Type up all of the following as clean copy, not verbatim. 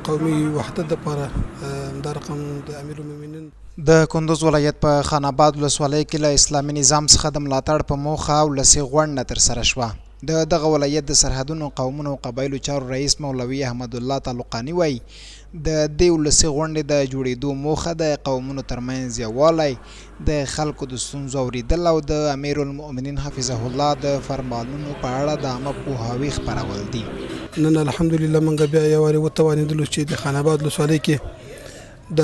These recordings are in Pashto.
قومي وحدت لپاره دا رقم د امیر المؤمنین د کندوز ولایت په خان آباد ولسوالۍ کې له اسلامي نظام څخه د ملاتړ په موخه ولسي غونډه ترسره شوه. د دغه ولایت د سرحدونو قومونو او قبایلو چارو رئیس مولوي احمد الله تعلقاني وایي د دې ولسي غونډې د جوړېدو موخه د قومونو ترمنځ یووالی، د خلکو د ستونزو اورېدل او د امیر المؤمنین حفظه الله د فرمانونو په اړه د عامه پوهاوي خپرول دي. نن الحمدلله موږ بیا یووارې وتوانېدلو چې د خان آباد ولسوالۍ کې د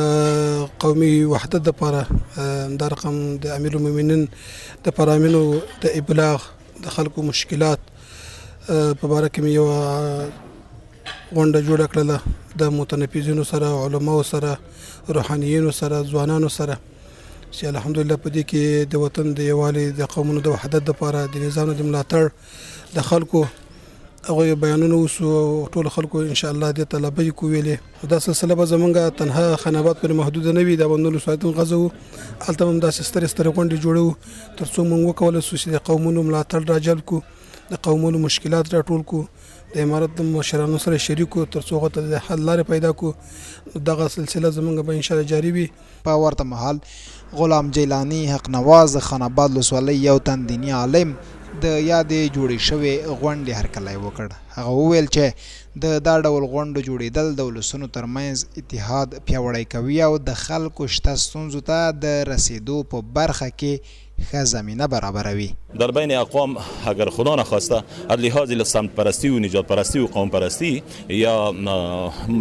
قومي وحدت لپاره دا رقم د امیر المؤمنین د فرامینو د ابلاغ د خلکو مشکلات په باره کې مې یوه غونډه جوړه کړله د متنفذینو سره، علماو سره، روحانیینو سره، ځوانانو سره، چې الحمدلله په دې کې د وطن د یووالي، د قومونو د وحدت لپاره، د نظام د ملاتړ د خلکو هغوی بیانونه وسو او ټولو خلکو انشاءالله دې ته لبیک وویلې. دا سلسله به زمونږ تنها خان آباد پورې محدوده نه وي، دا به نورو ولایتونو غځوو. هلته به هم داسې سترې غونډې جوړوو تر څو موږ وکولی شو چې د قومونو ملاتړ راجلب کړو، د قومونو مشکلات راټول کړو، د امارت د مشرانو سره شریک کړو تر څو هغو ته د حل لارې پیدا کړو. دغه سلسله زمونږ به انشاءالله جاري وي. په ورته مهال غلام جیلاني حق نواز د خان آباد ولسوالۍ یو تن دیني عالم د یادې جوړې شوې غونډې هرکلی وکړ. هغه وویل چې د دا ډول غونډو جوړېدل د ولسونو ترمنځ اتحاد پیاوړی کوي او د خلکو شته ستونزو ته د رسیدو په برخه کې ښه زمینه برابروي. در بین اقوام اگر خدا نخواسته از لحاظ سمت پرستی و نجات پرستی و قوم پرستی یا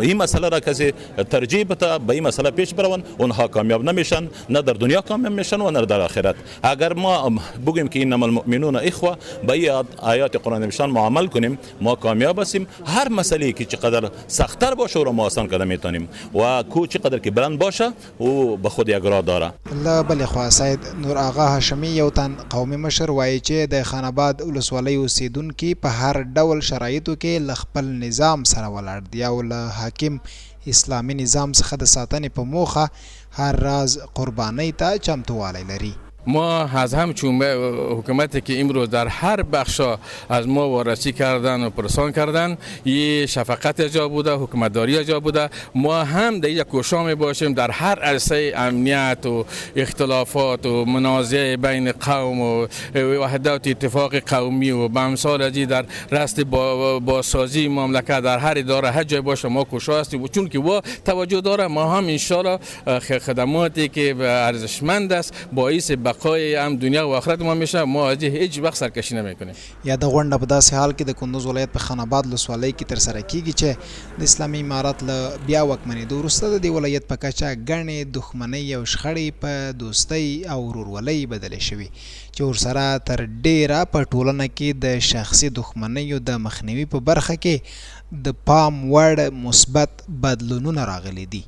این مسئله را کسی ترجیح بده به این مسئله پیش برون، اونها کامیاب نمیشن، نه در دنیا کامیاب میشن و نه در آخرت. اگر ما بگیم که انما المؤمنون اخوه به این آیات قرآن نوشتن ما عمل کنیم، ما کامیاب هستیم. هر مسئله که چقدر سخت‌تر باشه او را ما آسان کردن میتونیم و کو چقدر که بلند باشه او به خود یک راه داره. له بلې خوا سید نور آغا هاشمي یو تن قومي مشر وایي چې د خان آباد ولسوالۍ اوسیدونکي په هر ډول شرایطو کې له خپل نظام سره ولاړ دي او له حاکم اسلامي نظام څخه د ساتنې په موخه هر راز قربانۍ ته چمتووالی لري. ما از همچون حکومتی که امروز در هر بخشا از ما وارسی کردن و پرسان کردن، یه شفقت جا بوده، حکومتداری جا بوده. ما هم در یک کوشش می باشیم در هر عرصه امنیت و اختلافات و منازعه بین قوم و وحدت اتفاق قومی و به امثال ازی در رست بازسازی مملکت در هر اداره هر جای باشه ما کوشش هستیم. چون که وا توجه داره ما هم ان شاء الله خدماتی که ارزشمند است باعث بقای هم دنیا و آخرت ما میشه، ما از هیچ وقت سرکشی نمیکنیم. یا د غونډه په داسې حال کې د کندوز ولایت په خان آباد ولسوالۍ کې ترسره کیږي چې د اسلامي امارت له بیا واکمنېدو وروسته د دې ولایت په کچه ګڼې دښمنۍ او شخړې په دوستۍ او ورورولۍ بدلې شوي چې ورسره تر ډیره په ټولنه کې د شخصي دښمنیو د مخنیوي په برخه کې د پام وړ مثبت بدلونونه راغلي دي.